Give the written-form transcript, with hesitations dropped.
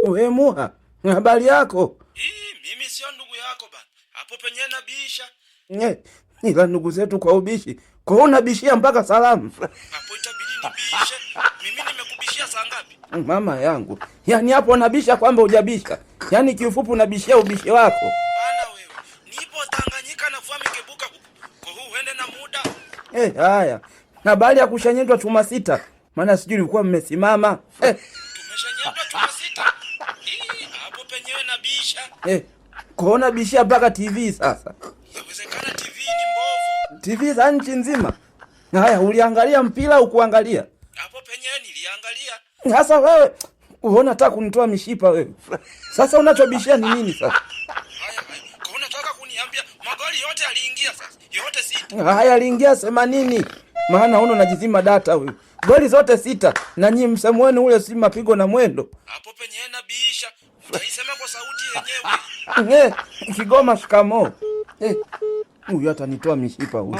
Wewe Muha, habari yako? Mimi sio ndugu yako bana. Hapo penyewe nabisha. Ila ndugu zetu kwa ubishi. Kwa unabishia mpaka salamu. Hapo itabidi nibishe. Mimi nimekubishia saa ngapi? Mama yangu. Yaani hapo nabisha kwamba hujabisha. Yaani kiufupi unabishia ubishi wako. Bana wewe. Nipo Tanganyika na vua migebuka huko. Kwa hiyo uende na muda. Haya. Habari ya kushanyetwa chuma 6. Maana sijui ulikuwa mmesimama. Tumeshanyetwa chuma 6. Hapo penyewe nabisha. Kuona bishia mpaka TV sasa. Yawezekana TV ni mbovu. TV za nchi nzima. Haya, uliangalia mpira au kuangalia? Hapo penyewe niliangalia. Sasa wewe unaona nataka kunitoa mishipa wewe. Sasa unachobishia ni nini sasa? Haya, kwa unataka kuniambia magoli yote aliingia sasa. Yote 6. Haya, aliingia 80. Maana unajizima data wewe. Goli zote 6 na nyinyi msemo wenu ule si mapigo na mwendo. Hapo penyewe nabisha. Utaisema kwa sauti yenyewe. Kigoma shikamo. Huyu atanitoa mishipa huyu.